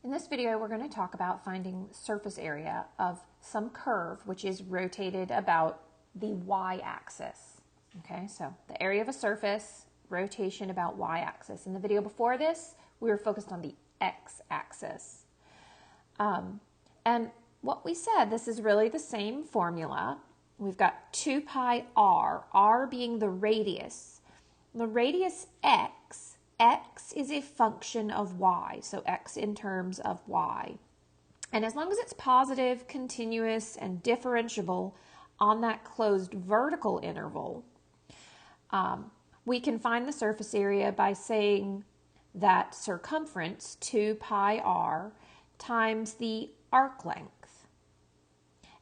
In this video, we're going to talk about finding surface area of some curve which is rotated about the y-axis. Okay, so the area of a surface, rotation about y-axis. In the video before this, we were focused on the x-axis. And what we said, this is really the same formula. We've got 2 pi r, r being the radius. The radius x, x is a function of y, so x in terms of y. And as long as it's positive, continuous, and differentiable on that closed vertical interval, we can find the surface area by saying that circumference, 2 pi r, times the arc length.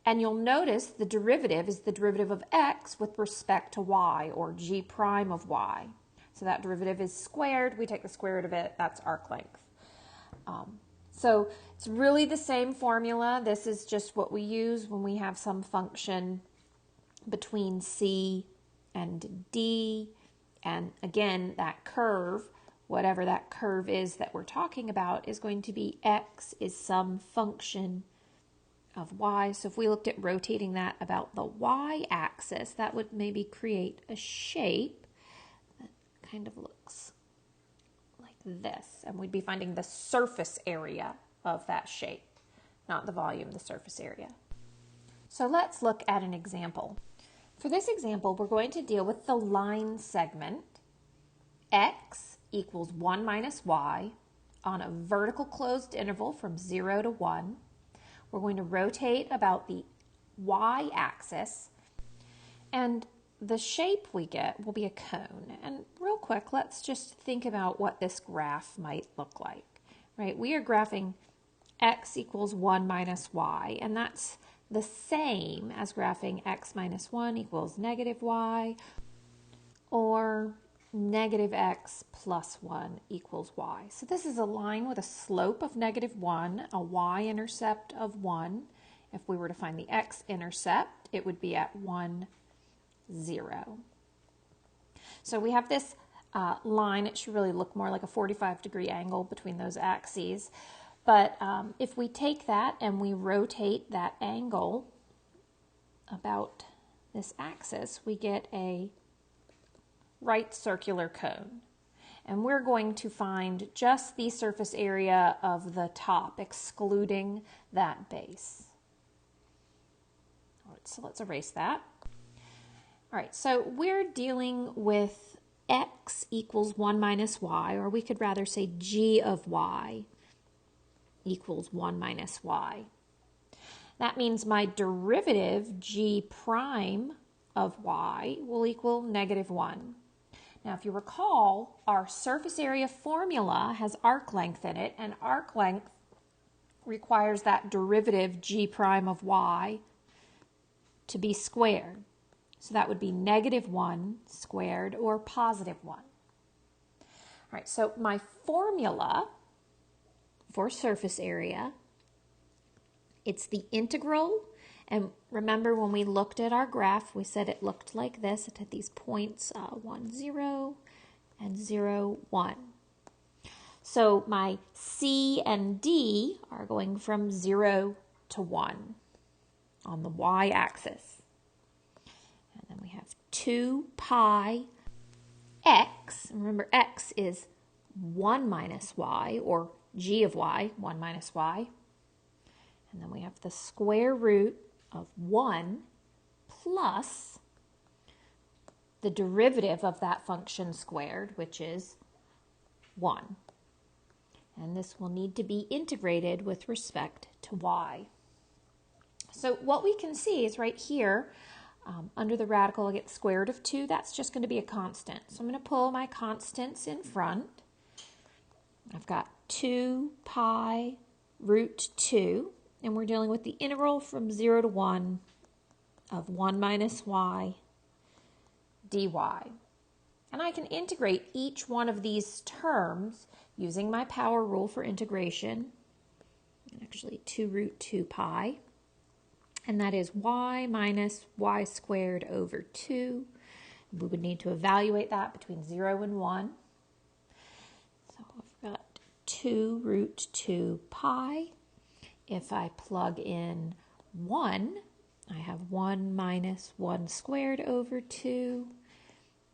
And you'll notice the derivative is the derivative of x with respect to y, or g prime of y. So that derivative is squared. We take the square root of it. That's arc length. So it's really the same formula. This is just what we use when we have some function between c and d. And again, that curve, whatever that curve is that we're talking about, is going to be x is some function of y. So if we looked at rotating that about the y-axis, that would maybe create a shape that kind of looks like this. And we'd be finding the surface area of that shape, not the volume, the surface area. So let's look at an example. For this example, we're going to deal with the line segment x equals 1 minus y on a vertical closed interval from 0 to 1. We're going to rotate about the y-axis, and the shape we get will be a cone. And real quick, let's just think about what this graph might look like, right? We are graphing x equals 1 minus y, and that's the same as graphing x minus 1 equals negative y, or negative x plus 1 equals y. So this is a line with a slope of negative 1, a y-intercept of 1. If we were to find the x-intercept, it would be at 1, 0. So we have this line. It should really look more like a 45-degree angle between those axes. But if we take that and we rotate that angle about this axis, we get a right circular cone. And we're going to find just the surface area of the top, excluding that base. All right, so let's erase that. All right, so we're dealing with x equals 1 minus y, or we could rather say g of y equals 1 minus y. That means my derivative, g prime of y, will equal negative 1. Now, if you recall, our surface area formula has arc length in it, and arc length requires that derivative, g prime of y, to be squared. So that would be negative 1 squared, or positive 1. All right, so my formula for surface area, it's the integral. And remember, when we looked at our graph, we said it looked like this. It had these points 1, 0 and 0, 1. So my c and d are going from 0 to 1 on the y-axis. And then we have 2 pi x. Remember, x is 1 minus y, or g of y, 1 minus y. And then we have the square root of 1 plus the derivative of that function squared, which is 1. And this will need to be integrated with respect to y. So what we can see is right here, under the radical, I get the square root of 2. That's just going to be a constant. So I'm going to pull my constants in front. I've got 2 pi root 2. And we're dealing with the integral from 0 to 1 of 1 minus y dy. And I can integrate each one of these terms using my power rule for integration. Actually, 2 root 2 pi. And that is y minus y squared over 2. We would need to evaluate that between 0 and 1. So I've got 2 root 2 pi. If I plug in 1, I have 1 minus 1 squared over 2.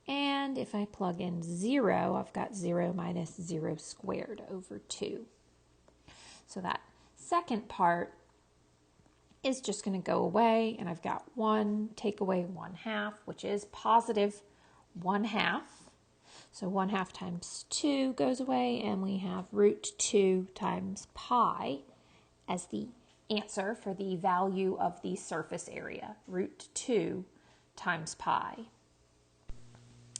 And if I plug in 0, I've got 0 minus 0 squared over 2. So that second part is just going to go away, and I've got 1 take away 1/2, which is positive 1/2. So 1/2 times 2 goes away, and we have root 2 times pi as the answer for the value of the surface area, root 2 times pi.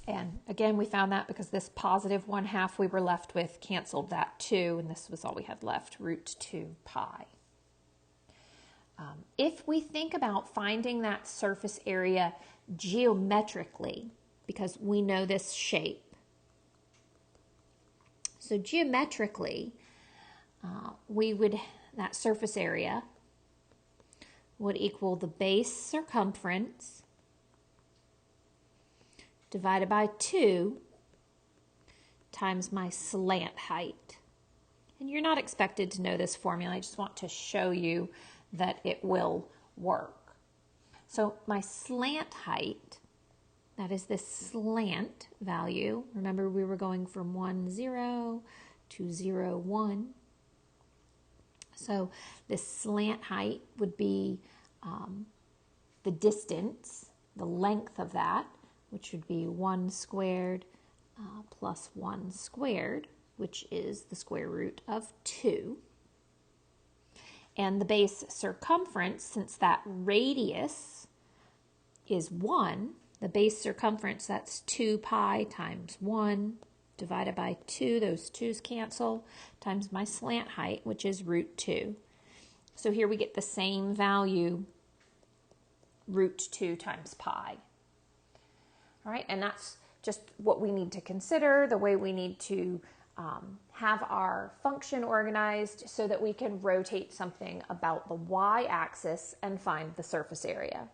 And again, we found that because this positive 1/2 we were left with canceled that 2, and this was all we had left, root 2 pi. If we think about finding that surface area geometrically, because we know this shape, so geometrically, that surface area would equal the base circumference divided by 2 times my slant height. And you're not expected to know this formula. I just want to show you that it will work. So my slant height, that is this slant value. Remember, we were going from 1, 0 to 0, 1. So this slant height would be the distance, the length of that, which would be 1 squared plus 1 squared, which is the square root of 2. And the base circumference, since that radius is 1, the base circumference, that's 2 pi times 1 divided by 2, those 2's cancel, times my slant height, which is root 2. So here we get the same value, root 2 times pi. All right, and that's just what we need to consider, the way we need to have our function organized so that we can rotate something about the y-axis and find the surface area.